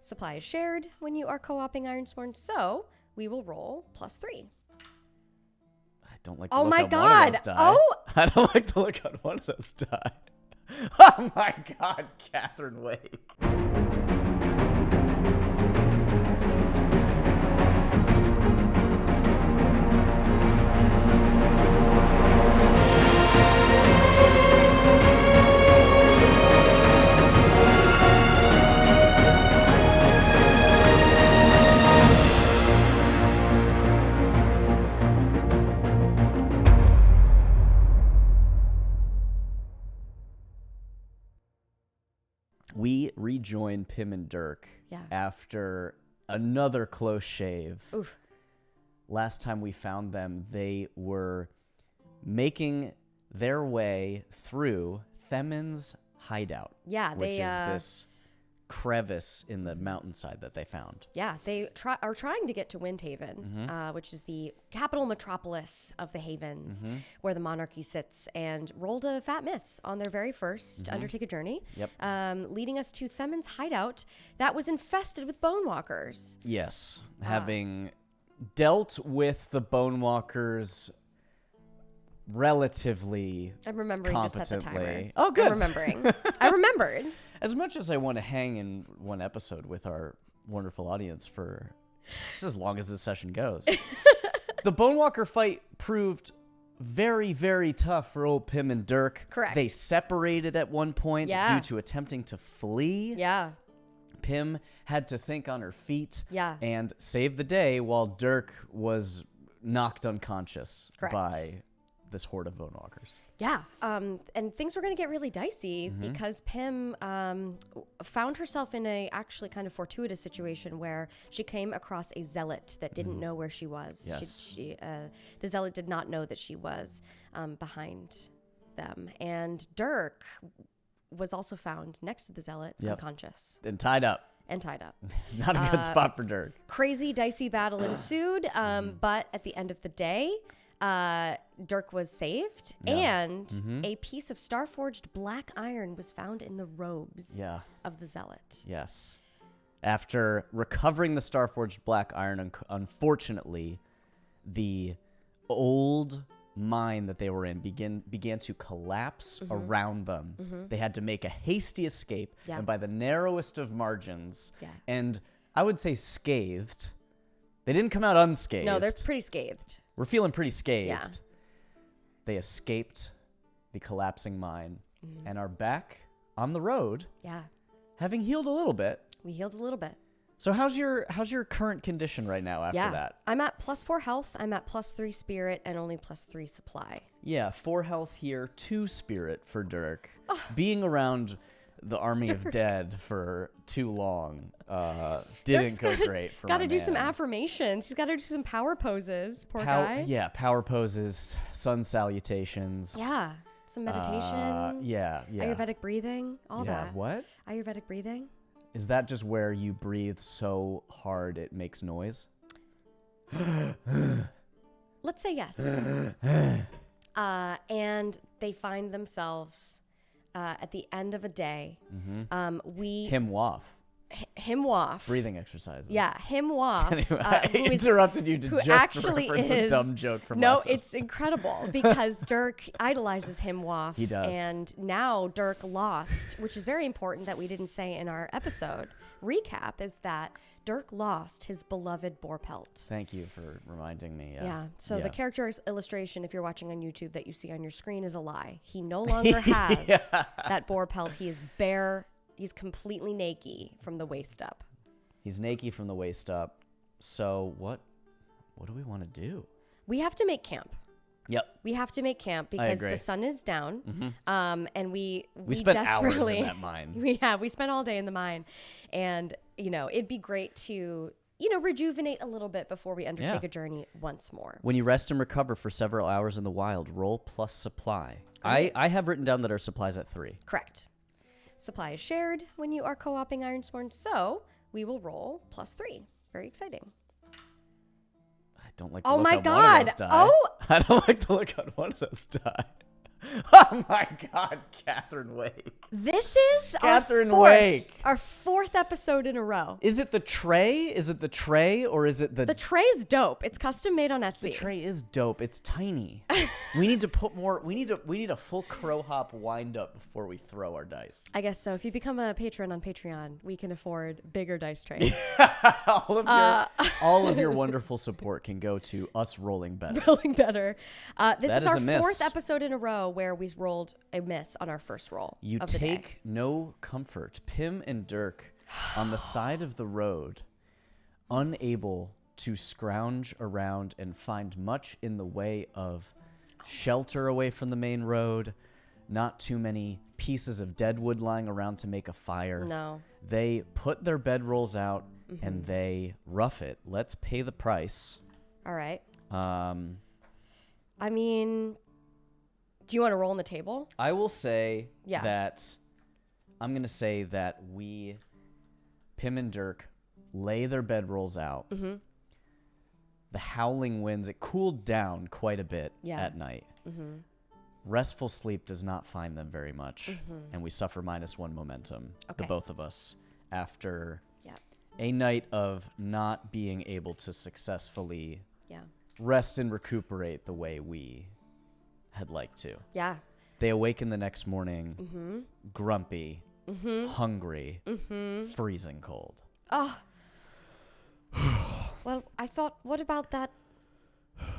Supply is shared when you are co-oping Ironsworn, so we will roll +3. I don't like the look on one of those die. Oh! I don't like the look on one of those die. Oh my God, Catherine Wake. We rejoin Pim and Dirk after another close shave. Oof. Last time we found them, they were making their way through Themin's hideout. Yeah, which is this crevice in the mountainside that they found. Yeah, they are trying to get to Windhaven, which is the capital metropolis of the Havens, where the monarchy sits, and rolled a fat miss on their very first Undertake a Journey, leading us to Themin's hideout that was infested with bone walkers. Yes, having dealt with the bone walkers relatively I'm remembering to set the timer. Oh, good. I'm remembering. I remembered. As much as I want to hang in one episode with our wonderful audience for just as long as this session goes, the Bone Walker fight proved very, very tough for old Pim and Dirk. Correct. They separated at one point due to attempting to flee. Yeah. Pim had to think on her feet and save the day while Dirk was knocked unconscious Correct. by this horde of bone walkers. Yeah, and things were going to get really dicey because Pim found herself in a actually kind of fortuitous situation where she came across a zealot that didn't know where she was. Yes. The zealot did not know that she was behind them. And Dirk was also found next to the zealot, unconscious. And tied up. Not a good spot for Dirk. Crazy, dicey battle ensued, but at the end of the day, Dirk was saved, and a piece of star-forged black iron was found in the robes of the zealot. Yes. After recovering the star-forged black iron, unfortunately, the old mine that they were in began to collapse around them. They had to make a hasty escape, and by the narrowest of margins, and I would say scathed. They didn't come out unscathed. No, they're pretty scathed. We're feeling pretty scathed. Yeah. They escaped the collapsing mine and are back on the road. Yeah. Having healed a little bit. We healed a little bit. So how's your current condition right now after that? I'm at +4 health. I'm at +3 spirit and only +3 supply. Yeah, 4 health here, 2 spirit for Dirk. Being around the army of dead for too long didn't go great for Got to my do man. some affirmations. He's got to do some power poses. Poor guy. Yeah, power poses, sun salutations. Yeah, some meditation. Yeah. Ayurvedic breathing. All that. What? Ayurvedic breathing. Is that just where you breathe so hard it makes noise? Let's say yes. And they find themselves at the end of a day. Him waff. Him waff. Breathing exercises. Yeah, him waff. Anyway, I interrupted you to who just actually reference a dumb joke from No, last it's incredible because Dirk idolizes him waff. He does. And now Dirk lost, which is very important that we didn't say in our episode recap, is that Dirk lost his beloved boar pelt. Thank you for reminding me. Yeah. So the character's illustration, if you're watching on YouTube, that you see on your screen is a lie. He no longer has that boar pelt. He is bare. He's completely naked from the waist up. He's naked from the waist up. So what do we want to do? We have to make camp. Yep. We have to make camp because the sun is down. And we spent hours desperately in that mine. We spent all day in the mine. And, it'd be great to, rejuvenate a little bit before we undertake a journey once more. When you rest and recover for several hours in the wild, roll plus supply. I have written down that our supply's at 3. Correct. Supply is shared when you are co-oping Ironsworn, so we will roll +3. Very exciting. I don't like the look on one of those die. I don't like the look on one of those die. Oh my God, Catherine Wake. This is Catherine Wake. Our fourth episode in a row. Is it the tray? Is it the tray or is it the... The tray is dope. It's custom made on Etsy. The tray is dope. It's tiny. We need to put more... We need a full crow hop wind up before we throw our dice. I guess so. If you become a patron on Patreon, we can afford bigger dice trays. all of your wonderful support can go to us rolling better. Rolling better. This That is is our a miss. fourth episode in a row where we rolled a miss on our first roll. You of the day. take no comfort. Pim and Dirk on the side of the road, unable to scrounge around and find much in the way of shelter away from the main road, not too many pieces of dead wood lying around to make a fire. No. They put their bedrolls out and they rough it. Let's pay the price. All right. I mean, do you want to roll on the table? I will say Yeah. that I'm going to say that Pim and Dirk, lay their bedrolls out. Mm-hmm. The howling winds, it cooled down quite a bit at night. Mm-hmm. Restful sleep does not find them very much, and we suffer -1 momentum, the both of us, after a night of not being able to successfully rest and recuperate the way we had liked to. Yeah. They awaken the next morning, grumpy, hungry, freezing cold. Oh. Well, I thought, what about that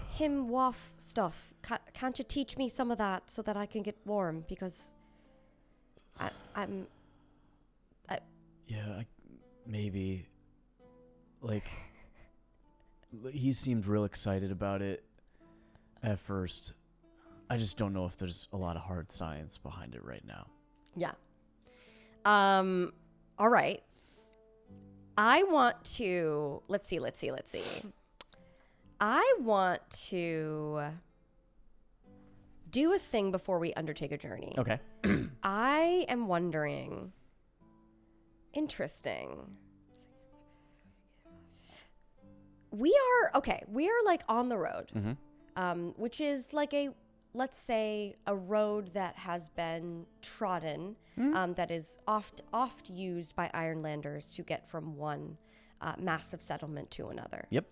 him waff stuff? Can't you teach me some of that so that I can get warm? Because I'm... Yeah, maybe. Like, he seemed real excited about it at first. I just don't know if there's a lot of hard science behind it right now. Yeah. All right. I want to... Let's see. I want to do a thing before we undertake a journey. Okay. I am wondering... Interesting. We are like on the road, which is like let's say a road that has been trodden, that is oft used by Ironlanders to get from one massive settlement to another. Yep.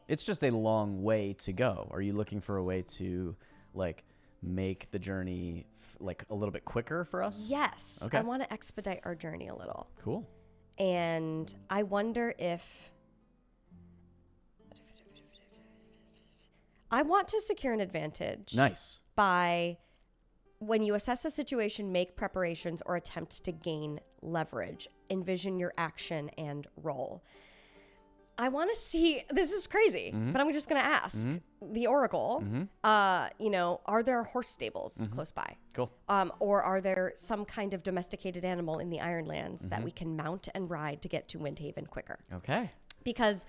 It's just a long way to go. Are you looking for a way to like make the journey like a little bit quicker for us? Yes. Okay. I want to expedite our journey a little. Cool. And I wonder if I want to secure an advantage. Nice. By when you assess a situation, make preparations or attempt to gain leverage. Envision your action and roll. I want to see, this is crazy, but I'm just going to ask the Oracle, are there horse stables close by? Cool. Or are there some kind of domesticated animal in the Ironlands that we can mount and ride to get to Windhaven quicker? Okay. Because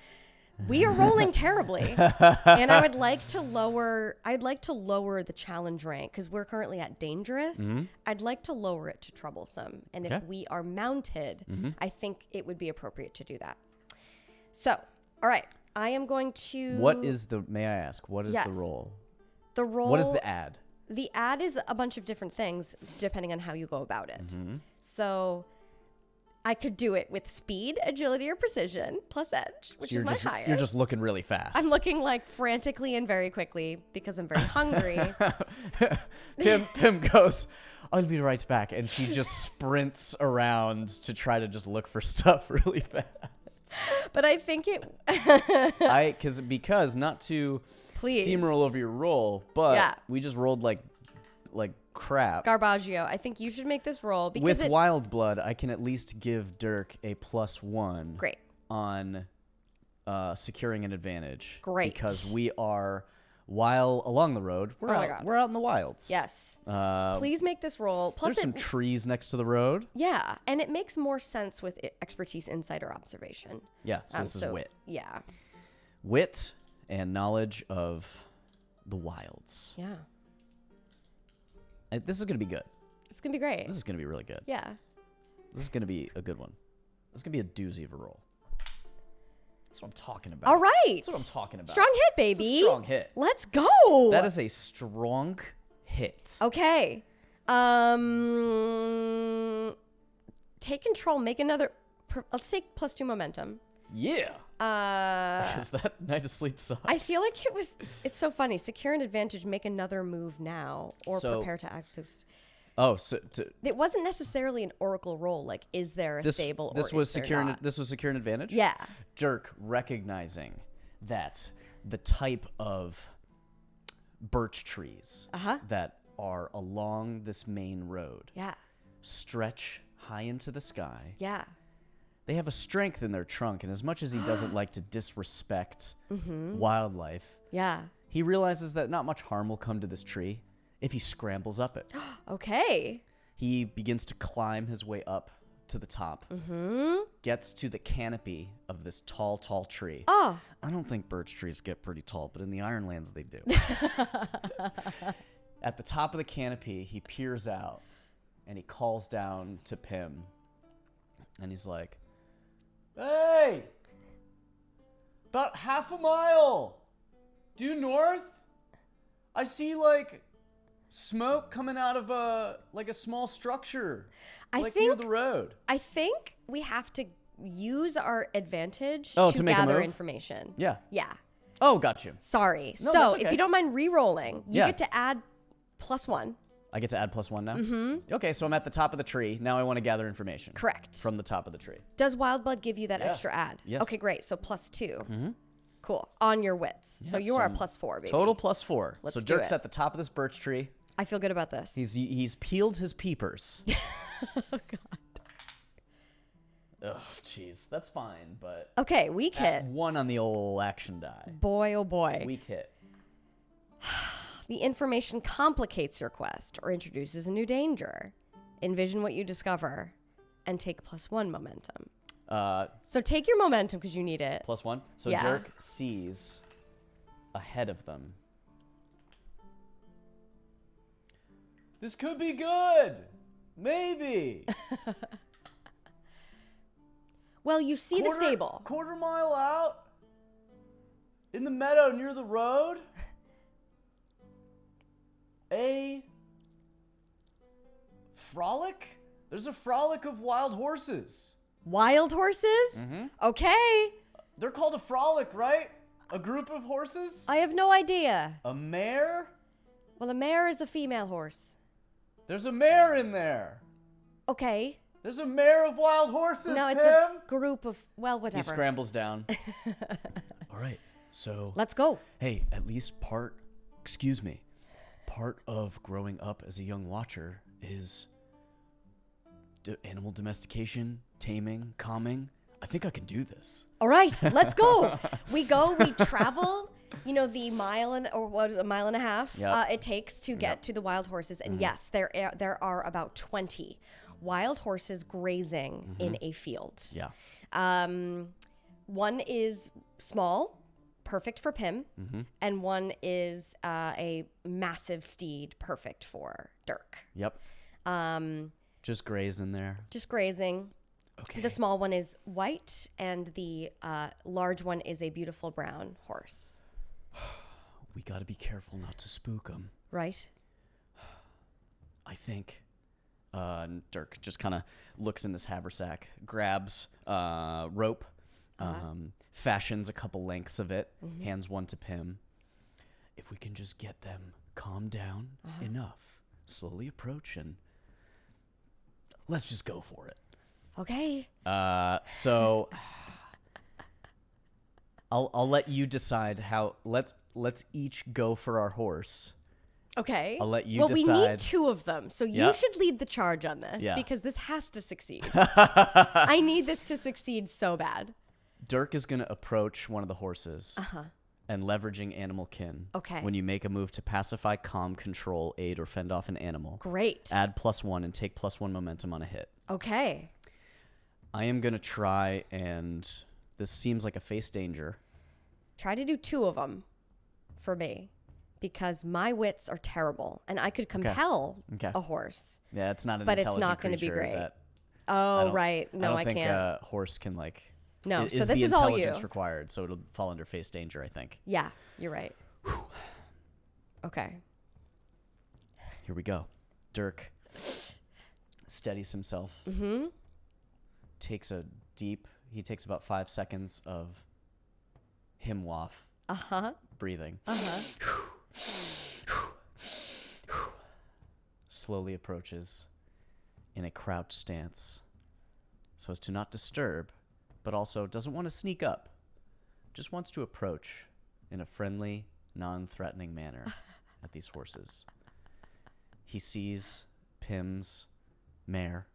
we are rolling terribly, and I'd like to lower the challenge rank because we're currently at dangerous. I'd like to lower it to troublesome. And if we are mounted, I think it would be appropriate to do that. So, all right, I am going to... May I ask, what is the roll? The roll... What is the ad? The ad is a bunch of different things depending on how you go about it. So, I could do it with speed, agility, or precision, plus edge, which is my highest. You're just looking really fast. I'm looking like frantically and very quickly because I'm very hungry. Pim goes, I'll be right back. And she just sprints around to try to just look for stuff really fast. But I think it... because not to Please. steamroll over your roll, but we just rolled like crap. Garbaggio, I think you should make this roll. Because With Wild Blood, I can at least give Dirk a +1 Great. on securing an advantage. Great. Because we are... While along the road, we're out in the wilds. Yes. Please make this roll. Plus, there's some trees next to the road. Yeah, and it makes more sense with expertise, insight, or observation. Yeah, so this is wit. Yeah. Wit and knowledge of the wilds. Yeah. This is going to be good. It's going to be great. This is going to be really good. Yeah. This is going to be a good one. This is going to be a doozy of a roll. That's what I'm talking about. All right. That's what I'm talking about. Strong hit, baby. It's a strong hit. Let's go. That is a strong hit. Okay. Take control. Make another. Let's take +2 momentum. Yeah. Is that Night of Sleep suck? I feel like it's so funny. Secure an advantage. Make another move now, or prepare to act. Oh, It wasn't necessarily an oracle roll. Like, is there a stable? This or was is there secure. not? This was secure an advantage. Yeah. Dirk, recognizing that the type of birch trees that are along this main road, stretch high into the sky. Yeah. They have a strength in their trunk, and as much as he doesn't like to disrespect wildlife, he realizes that not much harm will come to this tree if he scrambles up it. Okay. He begins to climb his way up to the top, gets to the canopy of this tall, tall tree. Oh. I don't think birch trees get pretty tall, but in the Ironlands they do. At the top of the canopy, he peers out, and he calls down to Pim, and he's like, "Hey! About half a mile due north, I see, like, smoke coming out of a small structure, near the road." I think we have to use our advantage to make a gather move? information. Yeah. Yeah. Oh, got you. Sorry. No, so that's okay. if you don't mind re-rolling, you Yeah. get to add +1. I get to add +1 now? Mm-hmm. Okay, so I'm at the top of the tree. Now I want to gather information. Correct. From the top of the tree. Does Wild Blood give you that extra add? Yes. Okay, great. So +2. Mm-hmm. Cool. On your wits. So you are +4, baby. Total +4. Let's so do Dirk's it. at the top of this birch tree. I feel good about this. He's peeled his peepers. Oh, God. Ugh, jeez. That's fine, but... Okay, weak hit. 1 on the old action die. Boy, oh boy. Weak hit. The information complicates your quest or introduces a new danger. Envision what you discover and take +1 momentum. So take your momentum because you need it. +1. So Yeah. Dirk sees ahead of them. This could be good. Maybe. Well, you see the stable. Quarter mile out. In the meadow near the road. A frolic? There's a frolic of wild horses. Wild horses? Mm-hmm. Okay. They're called a frolic, right? A group of horses? I have no idea. A mare? Well, a mare is a female horse. There's a mare in there. Okay. There's a mare of wild horses, No, it's Pim. a group of, well, whatever. He scrambles down. All right, so... Let's go. Hey, at least part of growing up as a young watcher is animal domestication, taming, calming. I think I can do this. All right, let's go. We travel, the mile and a mile and a half it takes to get to the wild horses. And yes, there are about 20 wild horses grazing in a field. Yeah. One is small, perfect for Pim, and one is a massive steed, perfect for Dirk. Yep. Just grazing there. Just grazing. Okay. The small one is white, and the large one is a beautiful brown horse. We got to be careful not to spook them. Right. I think Dirk just kind of looks in his haversack, grabs rope, fashions a couple lengths of it, hands one to Pim. If we can just get them calmed down enough, slowly approach, and let's just go for it. Okay. So I'll let you decide how. Let's each go for our horse. Okay. I'll let you well, decide. we need 2 of them, so you should lead the charge on this because this has to succeed. I need this to succeed so bad. Dirk is going to approach one of the horses and leveraging animal kin. Okay. When you make a move to pacify, calm, control, aid, or fend off an animal. Great. Add +1 and take +1 momentum on a hit. Okay. I am going to try, and this seems like a face danger. Try to do 2 of them for me because my wits are terrible and I could compel a horse. Yeah, it's not an but intelligent it's not going to be creature great. that- Oh, right. No, I I think can't. a horse can No, is so this the is all intelligence you. required, so it'll fall under face danger, I think. Yeah, you're right. Okay. Here we go. Dirk steadies himself. He takes about 5 seconds of himwaff breathing. Slowly approaches in a crouched stance so as to not disturb, but also doesn't want to sneak up. Just wants to approach in a friendly, non-threatening manner at these horses. He sees Pim's mare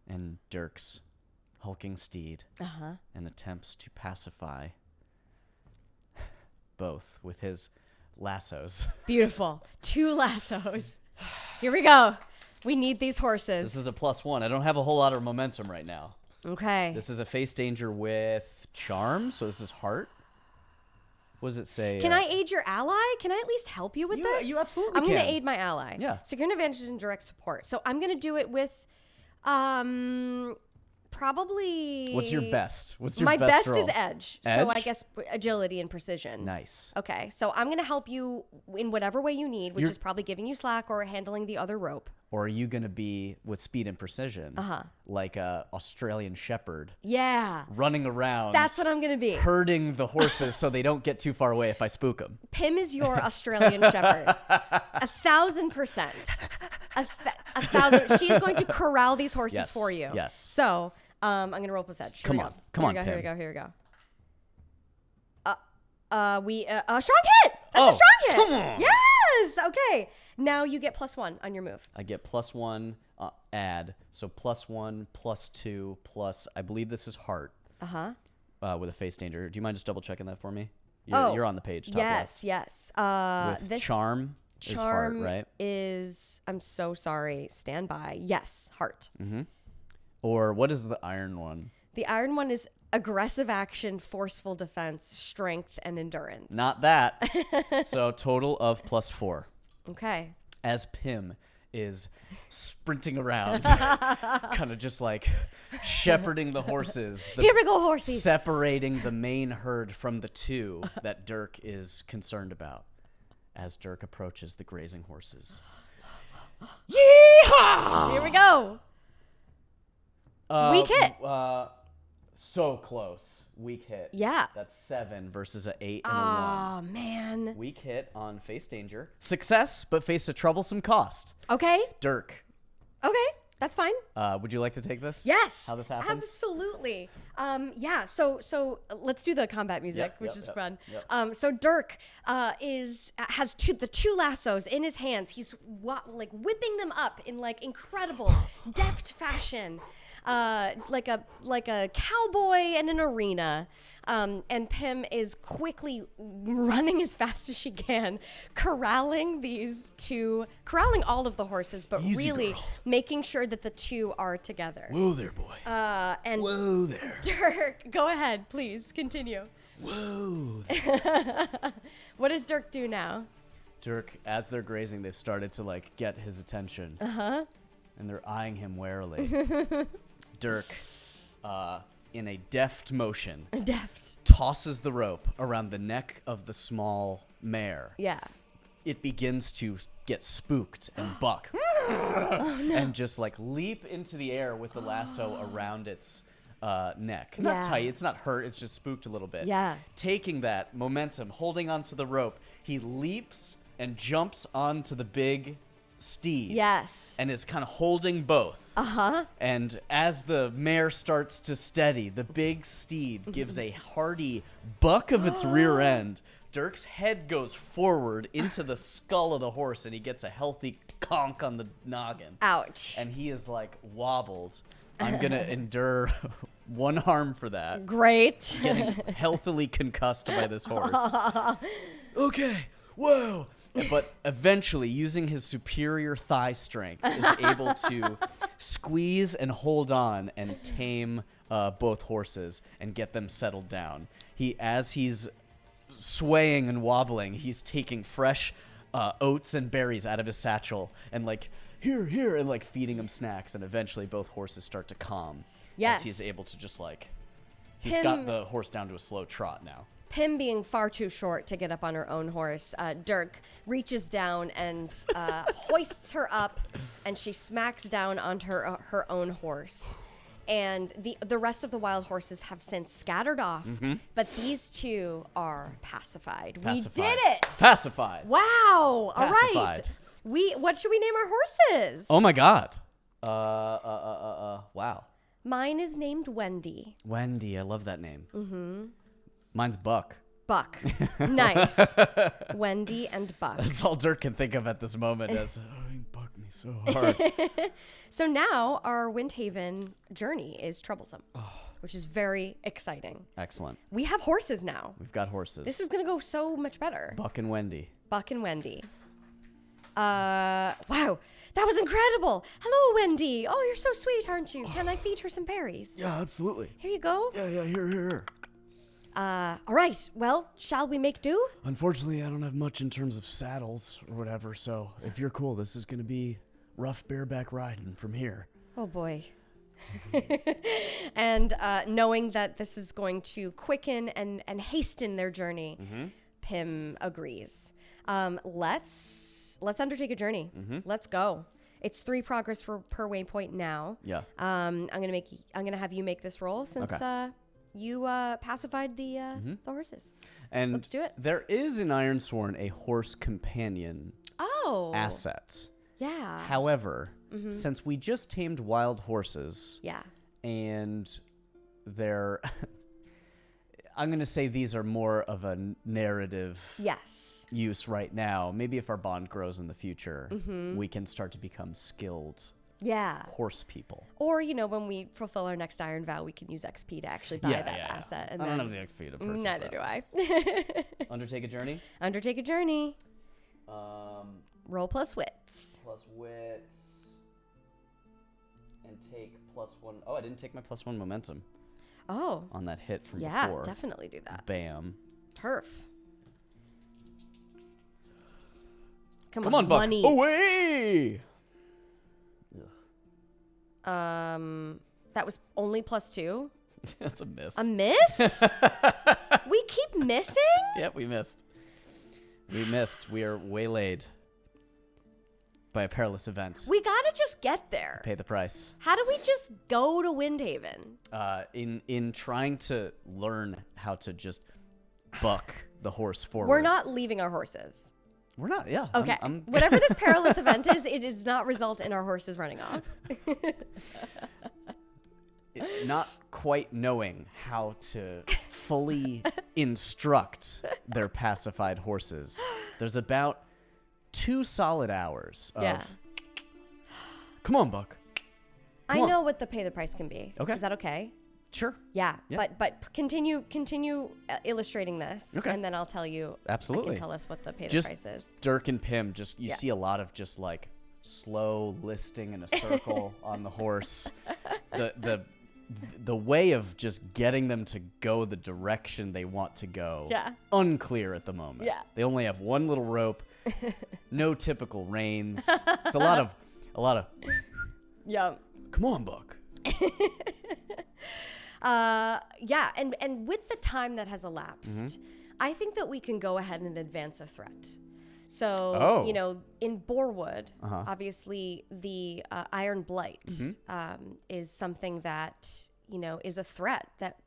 and Dirk's hulking steed and attempts to pacify both with his lassos. Beautiful. 2 lassos. Here we go. We need these horses. This is a +1. I don't have a whole lot of momentum right now. Okay. This is a face danger with charm, so this is heart. What does it say? Can I aid your ally? Can I at least help you with this? You absolutely I'm can. going to aid my ally. Yeah. Secure an advantage in direct support. So I'm going to do it with probably... What's your best? What's your My best best roll? is edge. Edge? So I guess agility and precision. Nice. Okay. So I'm going to help you in whatever way you need, which is probably giving you slack or handling the other rope. Or are you going to be with speed and precision? Like a Australian shepherd. Yeah. Running around. That's what I'm going to be. Herding the horses so they don't get too far away if I spook them. Pim is your Australian shepherd. 1,000%. A thousand. She is going to corral these horses for you. Yes. So I'm going to roll plus edge. Come on, Pim. Here we go. Strong hit. That's a strong hit. Come on. Yes. Okay. Now you get +1 on your move. I get +1 add. So +1, +2, plus, I believe this is heart. With a face danger. Do you mind just double checking that for me? You're on the page. Top left. Yes. With this charm is heart, right? I'm so sorry. Stand by. Yes, heart. Or what is the iron one? The iron one is aggressive action, forceful defense, strength, and endurance. Not that. So total of +4. Okay. As Pim is sprinting around, kind of just like shepherding the horses. Here we go, horses. Separating the main herd from the 2 that Dirk is concerned about as Dirk approaches the grazing horses. Yeehaw! Here we go. Weak hit. So close. Weak hit. Yeah. That's 7 versus an 8 and a 1. Oh, man. Weak hit on face danger. Success, but face a troublesome cost. Okay. Dirk. Okay. That's fine. Would you like to take this? Yes. How this happens? Absolutely. Yeah. So let's do the combat music, which is fun. Yep. So Dirk has the 2 lassos in his hands. He's whipping them up in incredible deft fashion. Like a cowboy in an arena. And Pim is quickly running as fast as she can, corralling all of the horses, but Easy, really girl. making sure that the 2 are together. Whoa there, boy. And Whoa there. Dirk, go ahead, please continue. Whoa. What does Dirk do now? Dirk, as they're grazing, they've started to get his attention. And they're eyeing him warily. Dirk, in a deft motion, tosses the rope around the neck of the small mare. Yeah. It begins to get spooked and buck. And just leap into the air with the lasso around its neck. Not tight, it's not hurt, it's just spooked a little bit. Yeah. Taking that momentum, holding onto the rope, he leaps and jumps onto the big steed. Yes. And is kind of holding both. And as the mare starts to steady, the big steed gives a hearty buck of its rear end. Dirk's head goes forward into the skull of the horse, and he gets a healthy conk on the noggin. Ouch. And he is wobbled. I'm going to endure 1 harm for that. Great. Getting healthily concussed by this horse. Okay. Whoa. But eventually, using his superior thigh strength, is able to squeeze and hold on and tame both horses and get them settled down. As he's swaying and wobbling, he's taking fresh oats and berries out of his satchel and here, and feeding them snacks. And eventually, both horses start to calm. Yes. As he's able to just He's got the horse down to a slow trot now. Pim being far too short to get up on her own horse, Dirk reaches down and hoists her up, and she smacks down onto her own horse. And the rest of the wild horses have since scattered off, but these two are pacified. We did it! Pacified. Wow! Pacified. All right. What should we name our horses? Oh my God. Wow. Mine is named Wendy. Wendy, I love that name. Mm-hmm. Mine's Buck. Buck. Nice. Wendy and Buck. That's all Dirk can think of at this moment is, he bucked me so hard. So now our Windhaven journey is troublesome, which is very exciting. Excellent. We have horses now. We've got horses. This is going to go so much better. Buck and Wendy. Buck and Wendy. Wow. That was incredible. Hello, Wendy. Oh, you're so sweet, aren't you? Can I feed her some berries? Yeah, absolutely. Here you go. Yeah, here. All right. Well, shall we make do? Unfortunately, I don't have much in terms of saddles or whatever, so if you're cool, this is going to be rough bareback riding from here. Oh, boy. And knowing that this is going to quicken and hasten their journey, Pim agrees. Let's undertake a journey. Let's go. It's 3 progress per waypoint now. Yeah. I'm gonna have you make this roll since you pacified the horses. And let's do it. There is in Ironsworn a horse companion asset. Yeah. However, since we just tamed wild horses, and they're I'm going to say these are more of a narrative use right now. Maybe if our bond grows in the future, we can start to become skilled horse people. Or, when we fulfill our next Iron Vow, we can use XP to actually buy that asset. And I don't have the XP to purchase neither that. do I. Undertake a journey? Undertake a journey. Roll plus wits. Plus wits. And take +1. Oh, I didn't take my +1 momentum. Oh. On that hit from before. Yeah, definitely do that. Bam. Turf. Come on, Buck. Money. Away! That was only +2. That's a miss. A miss? We keep missing? Yep, we missed. We missed. We are waylaid by a perilous event. We gotta just get there. Pay the price. How do we just go to Windhaven? In trying to learn how to just buck the horse forward. We're not leaving our horses. We're not, yeah. Okay. Whatever this perilous event is, it does not result in our horses running off. Not quite knowing how to fully instruct their pacified horses. There's about 2 solid hours of, come on, Buck. I know what the pay the price can be. Okay. Is that okay? Sure. Yeah. But continue illustrating this, and then I'll tell you. Absolutely. You can tell us what the pay the price is. Dirk and Pim, you see a lot of just like slow listing in a circle on the horse. The way of just getting them to go the direction they want to go. Unclear at the moment. They only have one little rope. No typical reins. It's a lot of. Yeah. Come on, Buck. And with the time that has elapsed, I think that we can go ahead and advance a threat. So, in Borewood, obviously the Iron Blight is something that, is a threat that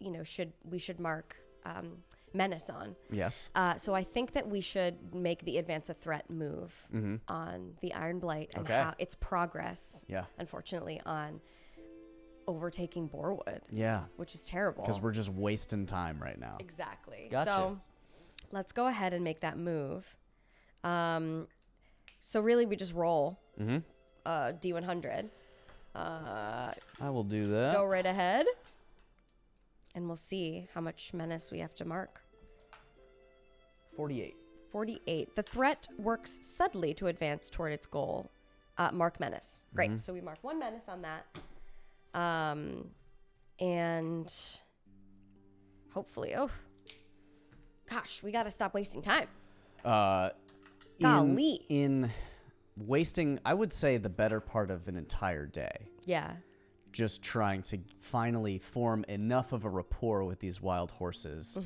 we should mark menace on. Yes. So I think that we should make the advance a threat move on the Iron Blight and how its progress, unfortunately, on overtaking Borewood. Yeah. Which is terrible. Because we're just wasting time right now. Exactly. Gotcha. So let's go ahead and make that move. So really we just roll D100. I will do that. Go right ahead. And we'll see how much menace we have to mark. 48. 48. The threat works subtly to advance toward its goal. Mark menace. Great. So we mark 1 menace on that. And hopefully, gosh, we got to stop wasting time. Golly. In wasting, I would say, the better part of an entire day. Yeah. just trying to finally form enough of a rapport with these wild horses.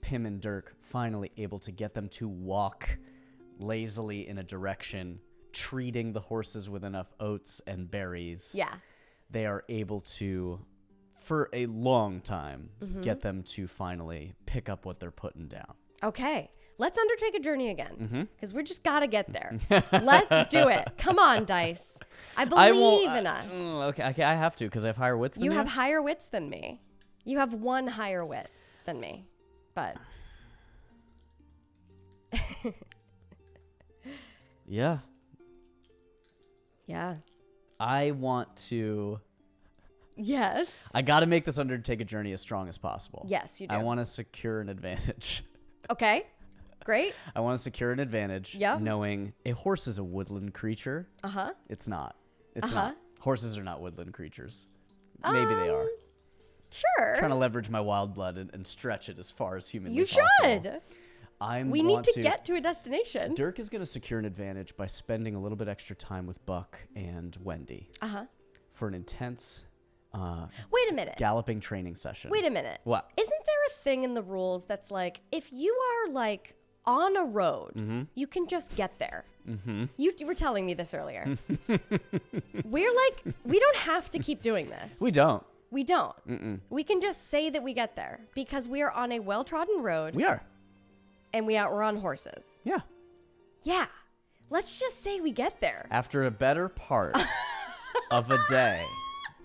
Pim and Dirk, finally able to get them to walk lazily in a direction, treating the horses with enough oats and berries. Yeah. They are able to, for a long time, get them to finally pick up what they're putting down. Okay. Let's undertake a journey again, because we just got to get there. Let's do it. Come on, Dice. I believe in us. Okay, I have to, because I have higher wits than you. You have higher wits than me. You have one higher wit than me. But... Yeah. Yeah. I want to... Yes. I got to make this undertake a journey as strong as possible. Yes, you do. I want to secure an advantage. Okay. Great. I want to secure an advantage knowing a horse is a woodland creature. Uh-huh. It's not. It's not. Horses are not woodland creatures. Maybe they are. Sure. Trying to leverage my wild blood and stretch it as far as humanly you possible. should. We need to get to a destination. Dirk is going to secure an advantage by spending a little bit extra time with Buck and Wendy. For an intense... Wait a minute. Galloping training session. Wait a minute. What? Isn't there a thing in the rules that's like, if you are like on a road, you can just get there? You were telling me this earlier. We're like, we don't have to keep doing this. We don't. We don't. We can just say that we get there because we are on a well-trodden road. We are. And we're on horses. Yeah. Yeah. Let's just say we get there. After a better part of a day,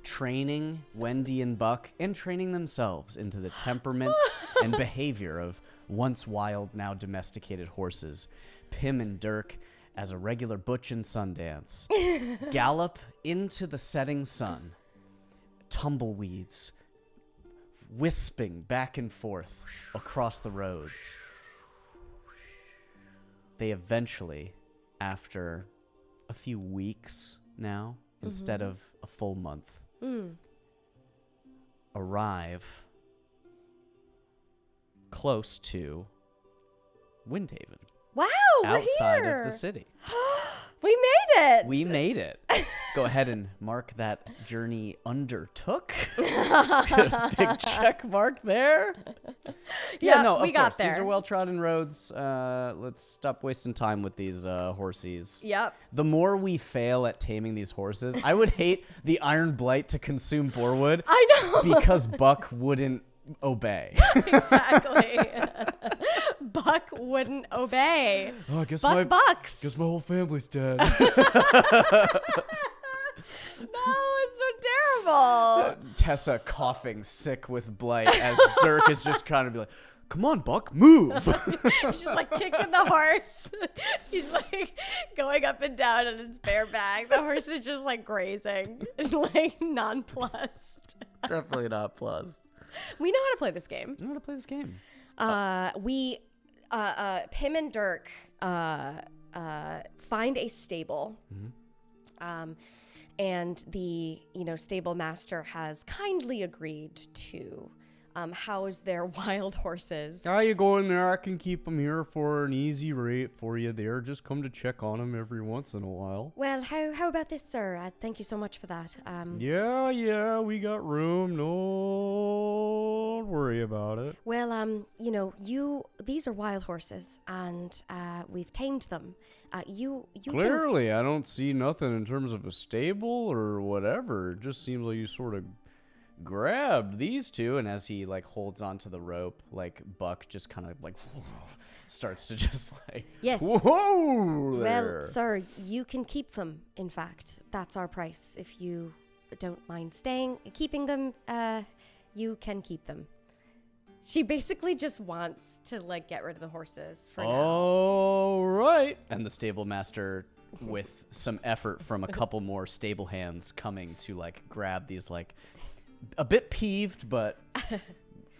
training Wendy and Buck and training themselves into the temperament and behavior of once wild, now domesticated horses, Pim and Dirk, as a regular Butch and Sundance, gallop into the setting sun, tumbleweeds wisping back and forth across the roads. They eventually, after a few weeks now, instead of a full month, arrive close to Windhaven. Wow, outside of the city. We made it. We made it. Go ahead and mark that journey undertook. Big check mark there. Yeah, no, we got there. These are well-trodden roads. Let's stop wasting time with these horsies. Yep. The more we fail at taming these horses, I would hate the Iron Blight to consume Boarwood. I know. Because Buck wouldn't obey. Exactly. Buck wouldn't obey. Oh, I guess Buck bucks. Guess my whole family's dead. No, it's so terrible. Tessa coughing, sick with blight, as Dirk is just kind of be like, "Come on, Buck, move." He's just like kicking the horse. He's like going up and down on its bare back. The horse is just like grazing, like nonplussed. Definitely not plus. We know how to play this game. I know how to play this game. Pim and Dirk find a stable. And the, stable master has kindly agreed to house their wild horses. How you going there? I can keep them here for an easy rate for you there. Just come to check on them every once in a while. Well, how about this, sir? Thank you so much for that. Yeah, we got room. Don't worry about it. Well, these are wild horses, and we've tamed them. You Clearly, I don't see nothing in terms of a stable or whatever. It just seems like you sort of grabbed these two, And as he holds onto the rope, Buck just kind of starts to just yes. Whoa there. Well, sir, you can keep them. In fact, that's our price. If you don't mind keeping them, you can keep them. She basically just wants to get rid of the horses for now. All right. And the stable master, with some effort from a couple more stable hands coming to grab these a bit peeved but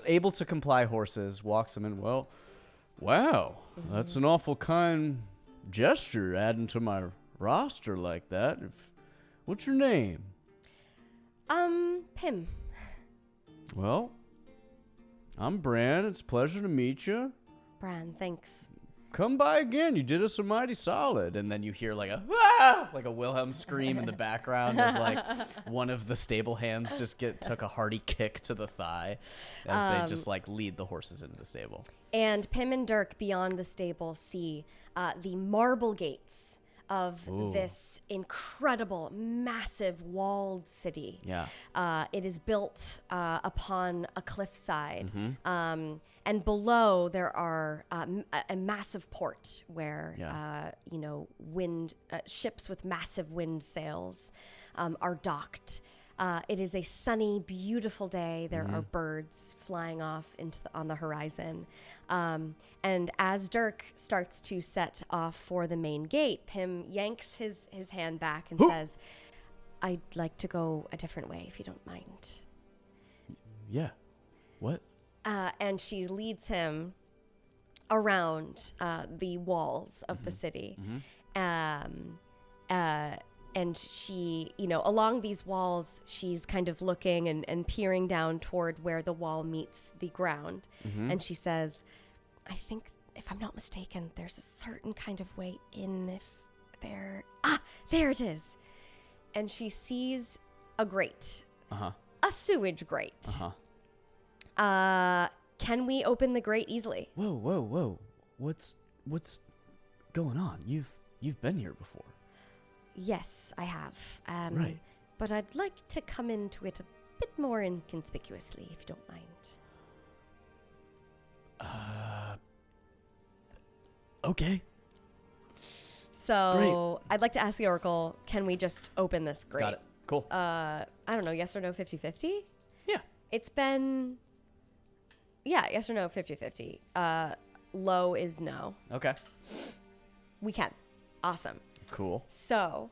able to comply horses, walks them in. Well, wow, that's an awful kind gesture, adding to my roster like that. What's your name? Pim. Well, I'm Bran. It's a pleasure to meet you. Bran, thanks. come by again. You did us a mighty solid. And then you hear like a Wilhelm scream in the background as like one of the stable hands just took a hearty kick to the thigh as they just like lead the horses into the stable. And Pim and Dirk beyond the stable see the marble gates of this incredible, massive walled city. Yeah. It is built upon a cliffside. And below there are a massive port where, ships with massive wind sails are docked. It is a sunny, beautiful day. There are birds flying off on the horizon. And as Dirk starts to set off for the main gate, Pim yanks his hand back and says, I'd like to go a different way, if you don't mind. Yeah. What? And she leads him around the walls of the city. And she, along these walls, she's kind of looking and peering down toward where the wall meets the ground. And she says, I think, if I'm not mistaken, there's a certain kind of way in there it is. And she sees a grate, a sewage grate. Can we open the grate easily? Whoa. What's going on? You've been here before. Yes, I have. Right. But I'd like to come into it a bit more inconspicuously, if you don't mind. Okay. So, Great. I'd like to ask the Oracle, can we just open this grate? Got it. Cool. I don't know, yes or no 50-50? Yeah. It's been... Yeah, yes or no 50-50. Low is no. Okay. We can. Awesome. Cool. So,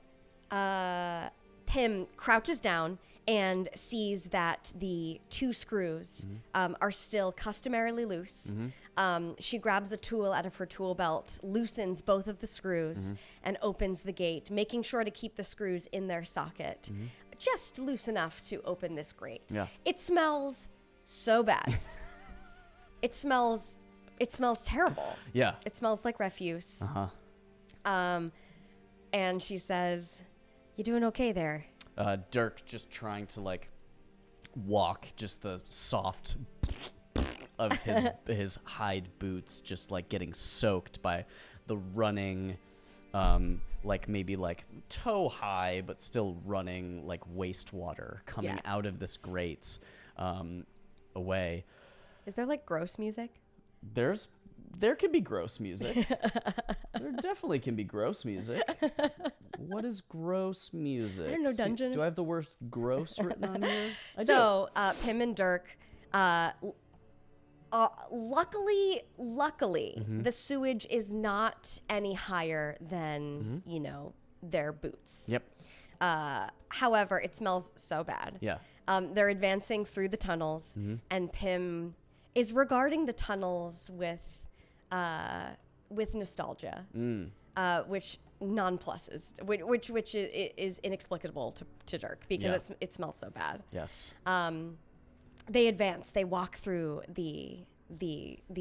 Pim crouches down and sees that the 2 screws are still customarily loose. She grabs a tool out of her tool belt, loosens both of the screws, and opens the gate, making sure to keep the screws in their socket, just loose enough to open this grate. Yeah. It smells so bad. It smells terrible. Yeah. It smells like refuse. And she says, "You doing okay there?" Dirk just trying to like walk just the soft of his hide boots, just like getting soaked by the running, like maybe like toe high, but still running like wastewater coming out of this grate, away. Is there like gross music? There can be gross music. There definitely can be gross music. What is gross music? I don't know, Dungeons. Do I have the word gross written on here? I do. Pim and Dirk, luckily, the sewage is not any higher than, their boots. Yep. However, it smells so bad. Yeah. They're advancing through the tunnels, and Pim is regarding the tunnels with nostalgia, which nonpluses, which is inexplicable to Dirk because it smells so bad. Yes. They advance. They walk through these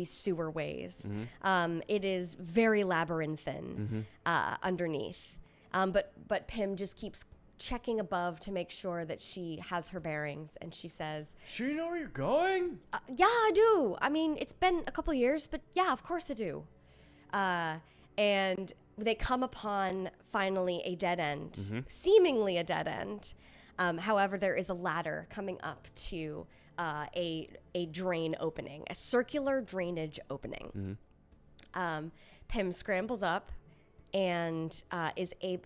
sewer ways. It is very labyrinthine underneath, but Pim just keeps checking above to make sure that she has her bearings, and she says, Sure you know where you're going? yeah, I do. I mean, it's been a couple years, but yeah, of course I do. And they come upon finally a dead end, seemingly a dead end. However, there is a ladder coming up to a drain opening, a circular drainage opening. Pim scrambles up and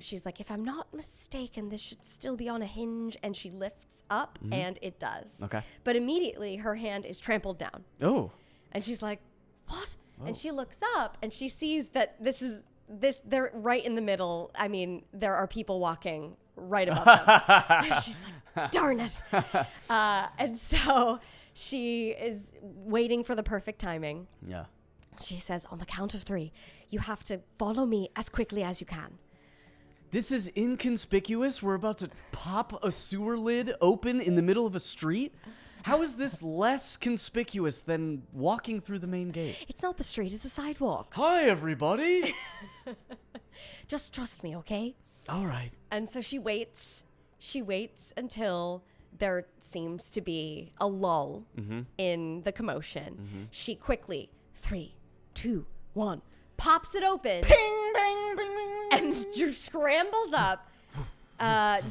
she's like, if I'm not mistaken, this should still be on a hinge. And she lifts up, and it does. Okay. But immediately her hand is trampled down. Oh. And she's like, what? Oh. And she looks up and she sees that they're right in the middle. I mean, there are people walking right above them. And she's like, darn it. And so she is waiting for the perfect timing. Yeah. She says, on the count of 3, you have to follow me as quickly as you can. This is inconspicuous. We're about to pop a sewer lid open in the middle of a street. How is this less conspicuous than walking through the main gate? It's not the street, it's the sidewalk. Hi, everybody. Just trust me, okay? All right. And so she waits. She waits until there seems to be a lull in the commotion. She quickly, 3, 2, 1, pops it open. Ping, bang, bing, bing. And scrambles up.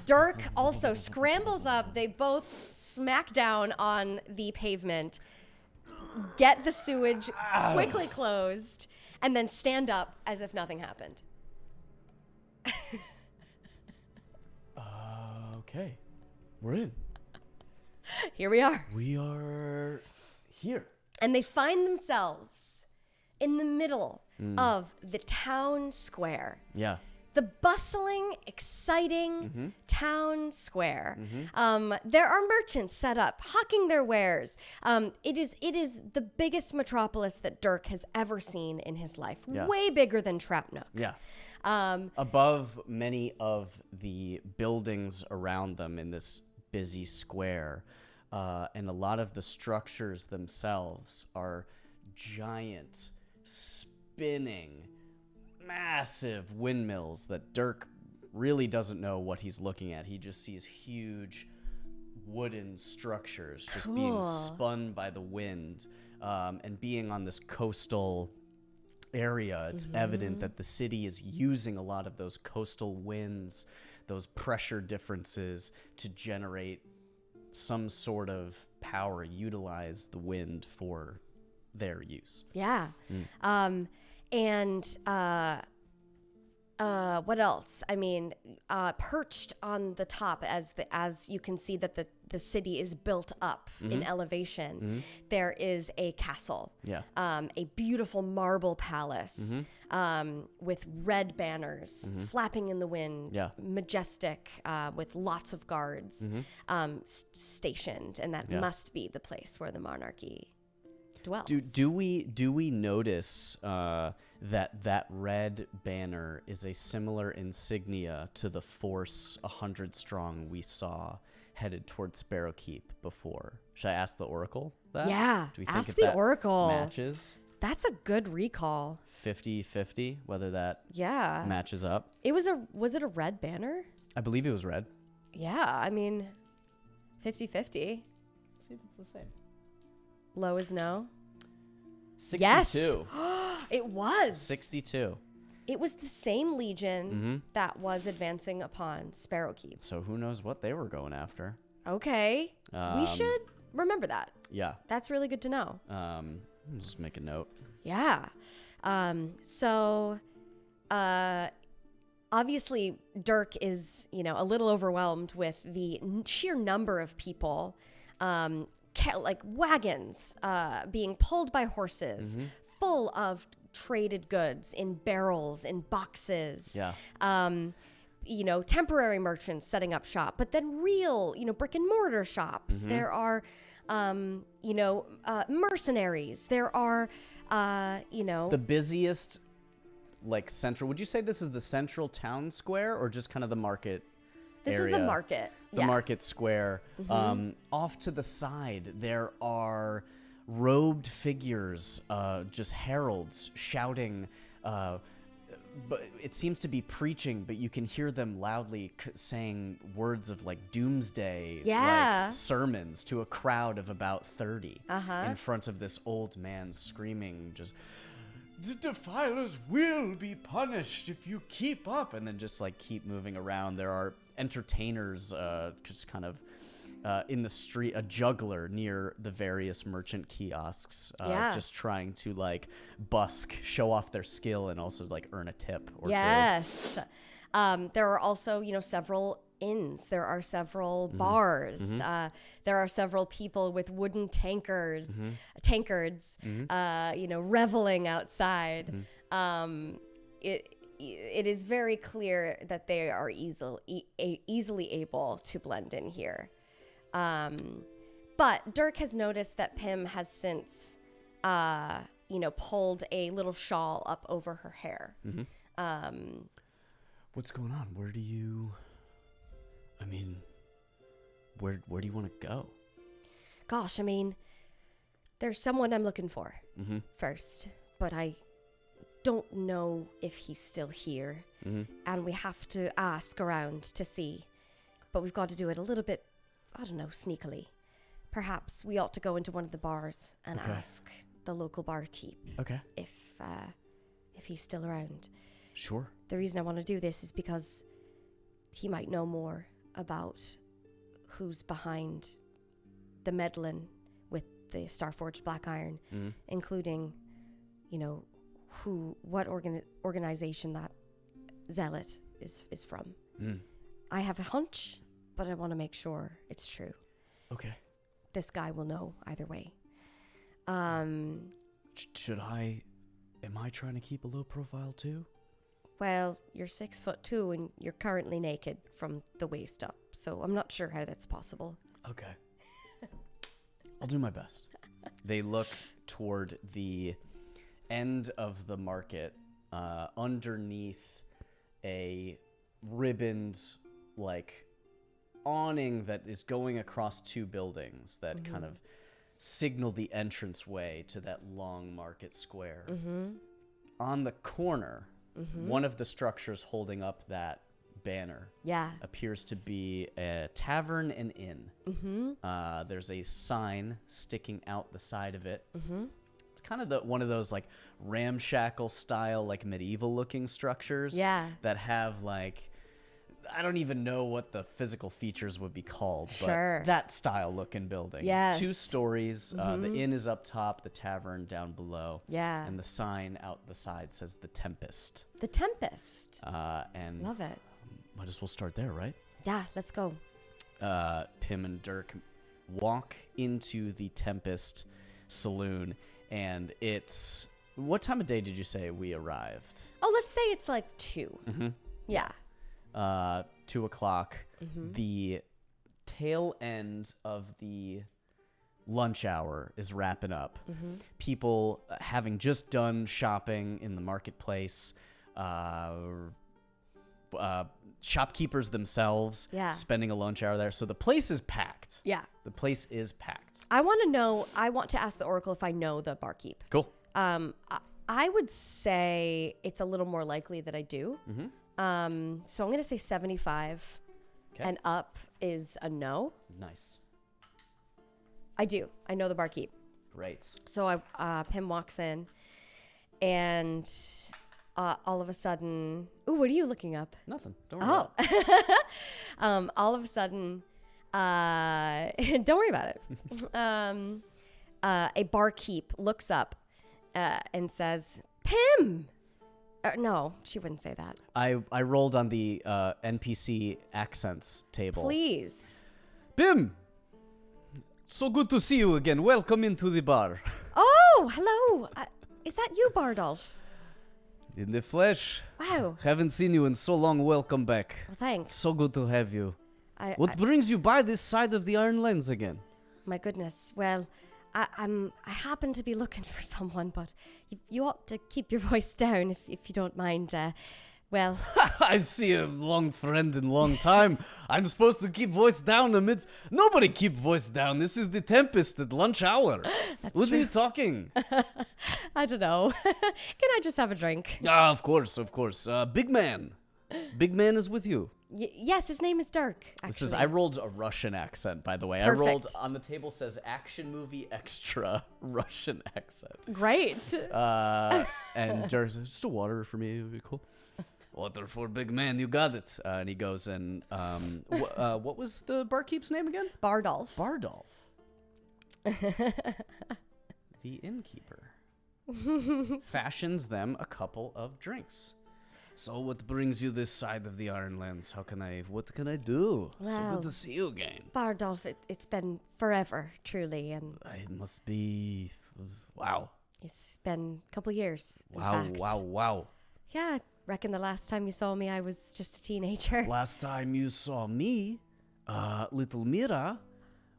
Dirk also scrambles up. They both smack down on the pavement, get the sewage quickly closed, and then stand up as if nothing happened. Okay. We're in. Here we are. We are here. And they find themselves in the middle of the town square. Yeah. The bustling, exciting town square. There are merchants set up, hawking their wares. It is the biggest metropolis that Dirk has ever seen in his life. Yeah. Way bigger than Trapnook. Yeah. Above many of the buildings around them in this busy square, and a lot of the structures themselves are giant, spinning, massive windmills that Dirk really doesn't know what he's looking at. He just sees huge wooden structures just being spun by the wind, and being on this coastal area, it's evident that the city is using a lot of those coastal winds, those pressure differences to generate some sort of power, utilize the wind for their use. Yeah. What else? I mean, perched on the top, as you can see that the city is built up in elevation, there is a castle. Yeah. A beautiful marble palace with red banners flapping in the wind, Yeah. majestic, with lots of guards stationed, and that must be the place where the monarchy dwells. Do we notice that red banner is a similar insignia to the force 100 strong we saw headed towards Sparrowkeep before? Should I ask the Oracle that? Yeah, Do we think ask if the that Oracle. matches? That's a good recall. 50-50, whether that Yeah. matches up. Was it a red banner? I believe it was red. Yeah, I mean 50-50. Let's see if it's the same. Low is no. 62. Yes. It was. 62. It was the same legion that was advancing upon Sparrowkeep. So who knows what they were going after? Okay. We should remember that. Yeah. That's really good to know. I'll just make a note. Yeah. Obviously Dirk is, a little overwhelmed with the sheer number of people, like wagons being pulled by horses, full of traded goods in barrels, in boxes. Yeah. Temporary merchants setting up shop, but then real, brick and mortar shops. There are, mercenaries. There are, The busiest, central. Would you say this is the central town square or just kind of the market This area? is the market. The market square. Off to the side, there are robed figures, just heralds shouting, but it seems to be preaching, but you can hear them loudly saying words of doomsday sermons to a crowd of about 30 in front of this old man screaming just, "The defilers will be punished if you keep up," and then just keep moving around. There are entertainers just kind of in the street, a juggler near the various merchant kiosks, just trying to busk, show off their skill, and also earn a tip or two. Yes. There are also, several inns. There are several bars. There are several people with wooden tankards, reveling outside. It is very clear that they are easily able to blend in here. But Dirk has noticed that Pim has since, pulled a little shawl up over her hair. What's going on? Where do you want to go? Gosh, I mean, there's someone I'm looking for first, but I don't know if he's still here, and we have to ask around to see, but we've got to do it a little bit, I don't know, sneakily. Perhaps we ought to go into one of the bars and ask the local barkeep if he's still around. Sure. The reason I want to do this is because he might know more about who's behind the meddling with the Starforged Black Iron, including, what organization that zealot is from. I have a hunch, but I want to make sure it's true. Okay. This guy will know either way. Am I trying to keep a low profile too? Well, you're 6'2" and you're currently naked from the waist up, so I'm not sure how that's possible. Okay. I'll do my best. They look toward the end of the market, underneath a ribboned, awning that is going across two buildings that kind of signal the entranceway to that long market square. On the corner, one of the structures holding up that banner appears to be a tavern and inn. There's a sign sticking out the side of it. It's kind of one of those ramshackle style, medieval looking structures that have I don't even know what the physical features would be called, but that style looking building. Yes. 2 stories. The inn is up top, the tavern down below. Yeah. And the sign out the side says The Tempest. The Tempest. And Love it. Might as well start there, right? Yeah, let's go. Pim and Dirk walk into the Tempest saloon, and it's... What time of day did you say we arrived? Oh, let's say it's 2. Yeah. 2 o'clock. The tail end of the lunch hour is wrapping up. People having just done shopping in the marketplace, shopkeepers themselves spending a lunch hour there. So the place is packed. Yeah. The place is packed. I want to ask the Oracle if I know the barkeep. Cool. I would say it's a little more likely that I do. So I'm going to say 75 and up is a no. Nice. I do. I know the barkeep. Great. So Pim walks in and all of a sudden, ooh, what are you looking up? Nothing. Don't worry about it. All of a sudden, don't worry about it. A barkeep looks up and says, Pim! No, she wouldn't say that. I rolled on the NPC accents table. Please. Pim! So good to see you again. Welcome into the bar. Oh, hello. Is that you, Bardolph? In the flesh. Wow. Haven't seen you in so long. Welcome back. Well, thanks. So good to have you. What I- brings you by this side of the Iron Lands again? My goodness. Well, I happen to be looking for someone, but you ought to keep your voice down if you don't mind. Well, I see a long friend in long time. I'm supposed to keep voice down amidst... Nobody keep voice down. This is the Tempest at lunch hour. What are you talking? I don't know. Can I just have a drink? Ah, of course. Big man. Big man is with you. Yes, his name is Dirk, actually. I rolled a Russian accent, by the way. Perfect. I rolled on the table says action movie extra Russian accent. Great. And Dirk says, just a water for me, it would be cool. Water for big man, you got it. And he goes and what was the barkeep's name again? Bardolph. Bardolph. The innkeeper fashions them a couple of drinks. So what brings you this side of the Iron Lands? What can I do? So Well, good to see you again. Bardolph, it's been forever, truly, and It must be... Wow. it's been a couple years. in Wow, fact. wow. Yeah, I reckon the last time you saw me, I was just a teenager. Last time you saw me, little Mira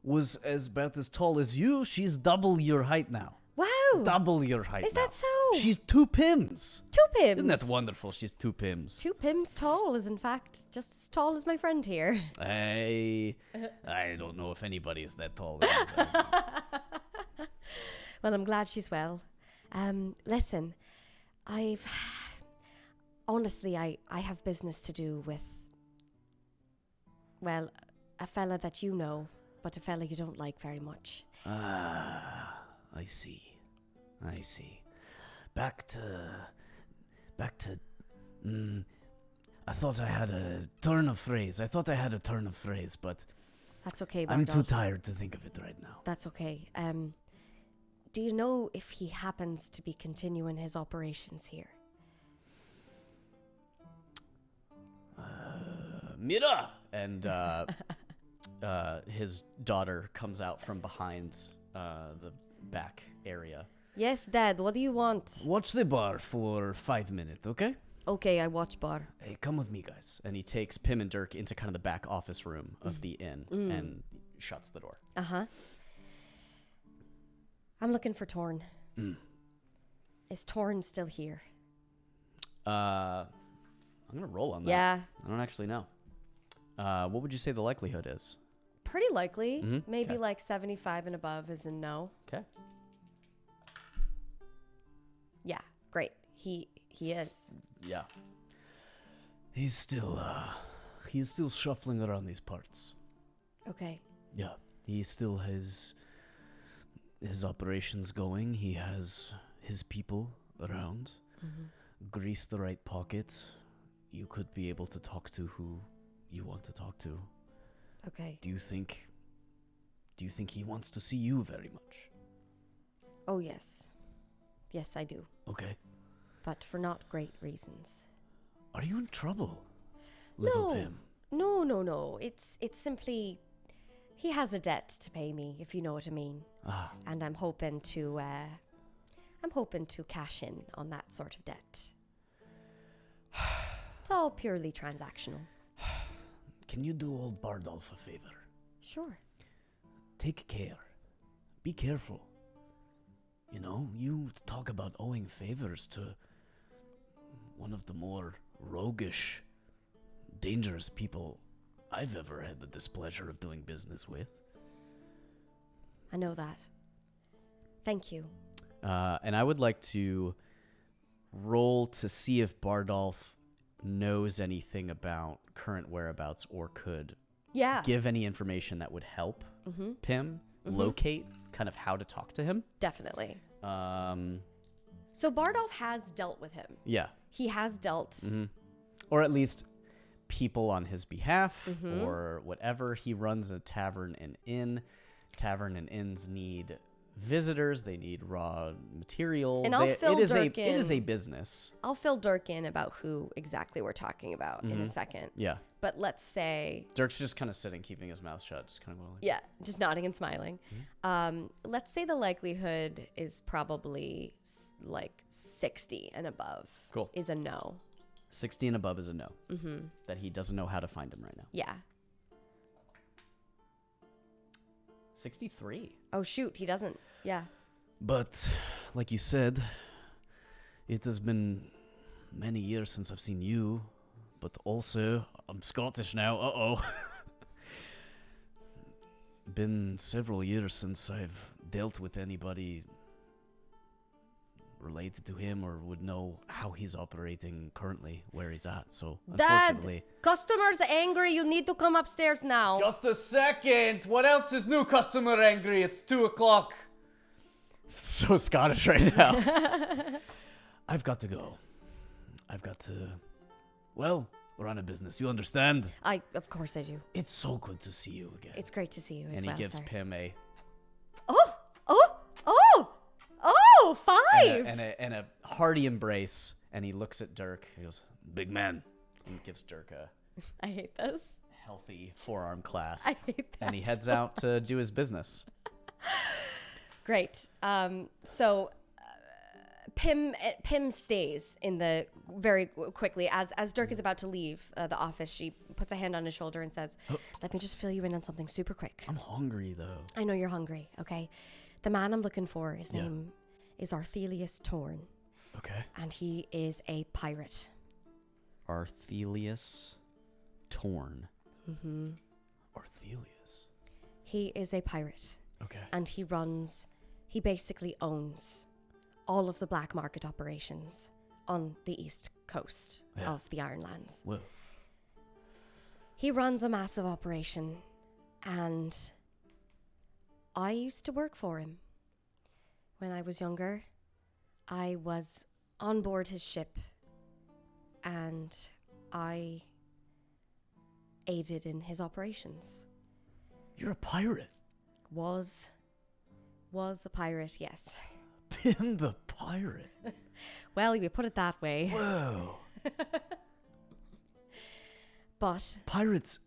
was about as tall as you. She's double your height now. Wow. Double your height. Is now. that so? She's 2 Pims. 2 Pims. Isn't that wonderful? She's 2 Pims. 2 Pims tall is in fact just as tall as my friend here. I don't know if anybody is that tall. Well, I'm glad she's well. Listen, honestly, I have business to do with, well, a fella that you know, but a fella you don't like very much. I see. Back to. I thought I had a turn of phrase. But That's okay, I'm too Bardolph. tired to think of it right now. That's okay. Do you know if he happens to be continuing his operations here? Mira! And his daughter comes out from behind the back area. Yes, Dad, what do you want? Watch the bar for 5 minutes, okay? Okay, I watch bar. Hey, come with me, guys. And he takes Pim and Dirk into kind of the back office room of the inn and shuts the door. Uh-huh. I'm looking for Torn. Is Torn still here? I'm going to roll on that. Yeah. I don't actually know. What would you say the likelihood is? Pretty likely. Mhm, Maybe okay. like 75 and above is a no. Okay. Yeah, great. He is. Yeah. He's still shuffling around these parts. Okay. Yeah, he still has his operations going. He has his people around. Grease the right pocket. You could be able to talk to who you want to talk to. Okay. Do you think he wants to see you very much? Oh, yes. Yes, I do. Okay. But for not great reasons. Are you in trouble, little Pim? No. It's simply he has a debt to pay me, if you know what I mean. And I'm hoping to cash in on that sort of debt. It's all purely transactional. Can you do old Bardolph a favor? Sure. Take care. Be careful. You know, you talk about owing favors to one of the more roguish, dangerous people I've ever had the displeasure of doing business with. I know that. Thank you. And I would like to roll to see if Bardolph knows anything about current whereabouts or could give any information that would help Pim locate kind of how to talk to him. Definitely. So Bardolph has dealt with him. Yeah. He has dealt. Or at least people on his behalf or whatever. He runs a tavern and inn. Tavern and inns need visitors. They need raw material. And I'll fill Dirk in. It is a business. I'll fill Dirk in about who exactly we're talking about in a second. Yeah. But let's say... Dirk's just kind of sitting, keeping his mouth shut, just kind of going... Yeah, just nodding and smiling. Let's say the likelihood is probably like 60 and above. Cool. Is a no. 60 and above is a no. That he doesn't know how to find him right now. Yeah. 63. Oh, shoot, he doesn't. Yeah. But, like you said, it has been many years since I've seen you, but also, I'm Scottish now, been several years since I've dealt with anybody related to him or would know how he's operating currently, where he's at, so unfortunately... Dad, customers angry, you need to come upstairs now. Just a second. What else is new customer angry? It's 2:00. So Scottish right now. I've got to go. Well, we're on a business, you understand? Of course I do. It's so good to see you again. It's great to see you as And well, he gives sir. Pim a... Oh, 5! And a hearty embrace. And he looks at Dirk. He goes, Big man. and gives Dirk a I hate this. healthy forearm clasp. I hate that. And he heads out to do his business. Great. So Pim stays in the very quickly as Dirk is about to leave the office. She puts a hand on his shoulder and says, "Let me just fill you in on something super quick. I'm hungry, though. I know you're hungry. Okay, the man I'm looking for, his name is Arthelius Torn, Okay. and he is a pirate. Arthelius Torn. Mm-hmm. Arthelius. He is a pirate. Okay. And he basically owns all of the black market operations on the east coast of the Ironlands. Whoa. He runs a massive operation, and I used to work for him. When I was younger, I was on board his ship, and I aided in his operations. You're a pirate. Was a pirate, yes. Pim the pirate. Well, you put it that way. Whoa. But Pirates.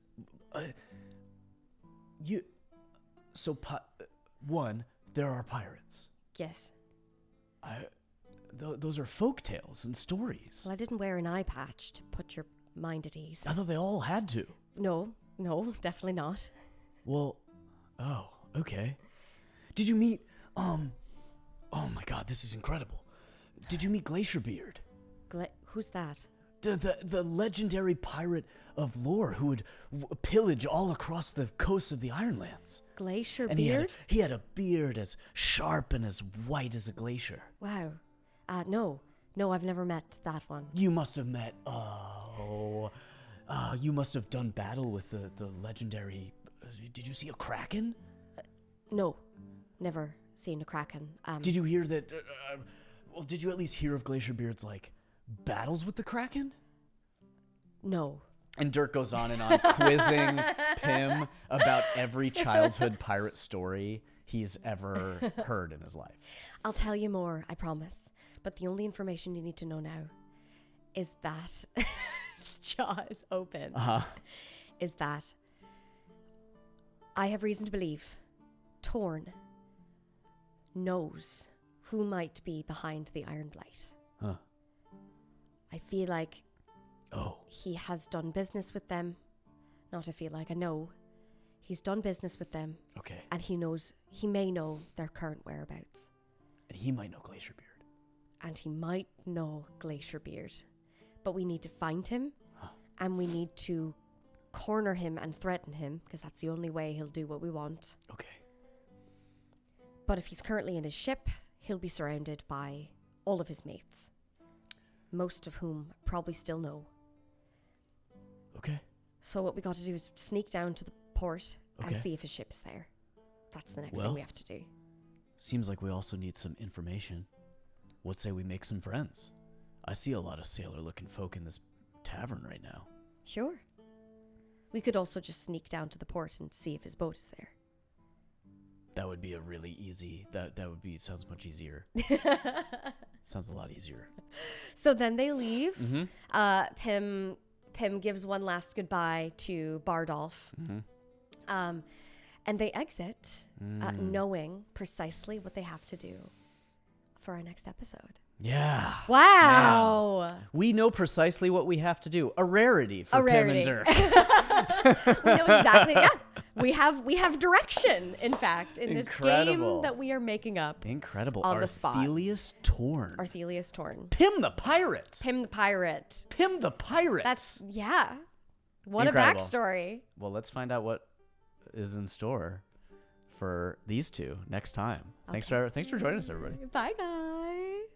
One, there are pirates. yes. Those are folk tales and stories. Well, I didn't wear an eye patch to put your mind at ease. I thought they all had to. No, definitely not. Well, oh, okay. Did you meet, oh my God, this is incredible. Did you meet Glacierbeard? Who's that? The legendary pirate of lore who would pillage all across the coast of the Ironlands. Glacierbeard? And he had a beard as sharp and as white as a glacier. Wow. No, I've never met that one. You must have met, you must have done battle with the legendary, did you see a kraken? No, never seen a kraken. Did you hear that, did you at least hear of Glacierbeard's, battles with the kraken? No. And Dirk goes on and on quizzing Pim about every childhood pirate story he's ever heard in his life. I'll tell you more, I promise. But the only information you need to know now is that his jaw is open. Is that I have reason to believe Torn knows who might be behind the Iron Blight. Huh. I feel like Oh. he has done business with them. Not I feel like, I know. He's done business with them. Okay. And he may know their current whereabouts. And he might know Glacierbeard. And he might know Glacierbeard. But we need to find him. And we need to corner him and threaten him, because that's the only way he'll do what we want. Okay. But if he's currently in his ship, he'll be surrounded by all of his mates. Most of whom probably still know. Okay. So what we got to do is sneak down to the port and Okay. see if his ship is there. That's the next thing we have to do. Seems like we also need some information. What say we make some friends? I see a lot of sailor-looking folk in this tavern right now. Sure. We could also just sneak down to the port and see if his boat is there. That would be a really easy. Sounds much easier. Sounds a lot easier. So then they leave. Mm-hmm. Pim gives one last goodbye to Bardolph. Mm-hmm. And they exit, knowing precisely what they have to do for our next episode. Yeah. Wow. Man. We know precisely what we have to do. A rarity for Pim and Dirk. We know exactly. Yeah. We have direction, in fact, in this game that we are making up. Incredible. On the spot. Arthelius Torn. Arthelius Torn. Pim the pirate. Pim the pirate. Pim the pirate. That's, yeah. What Incredible. a backstory. Well, let's find out what is in store for these two next time. Okay. Thanks for joining us, everybody. Bye, guys.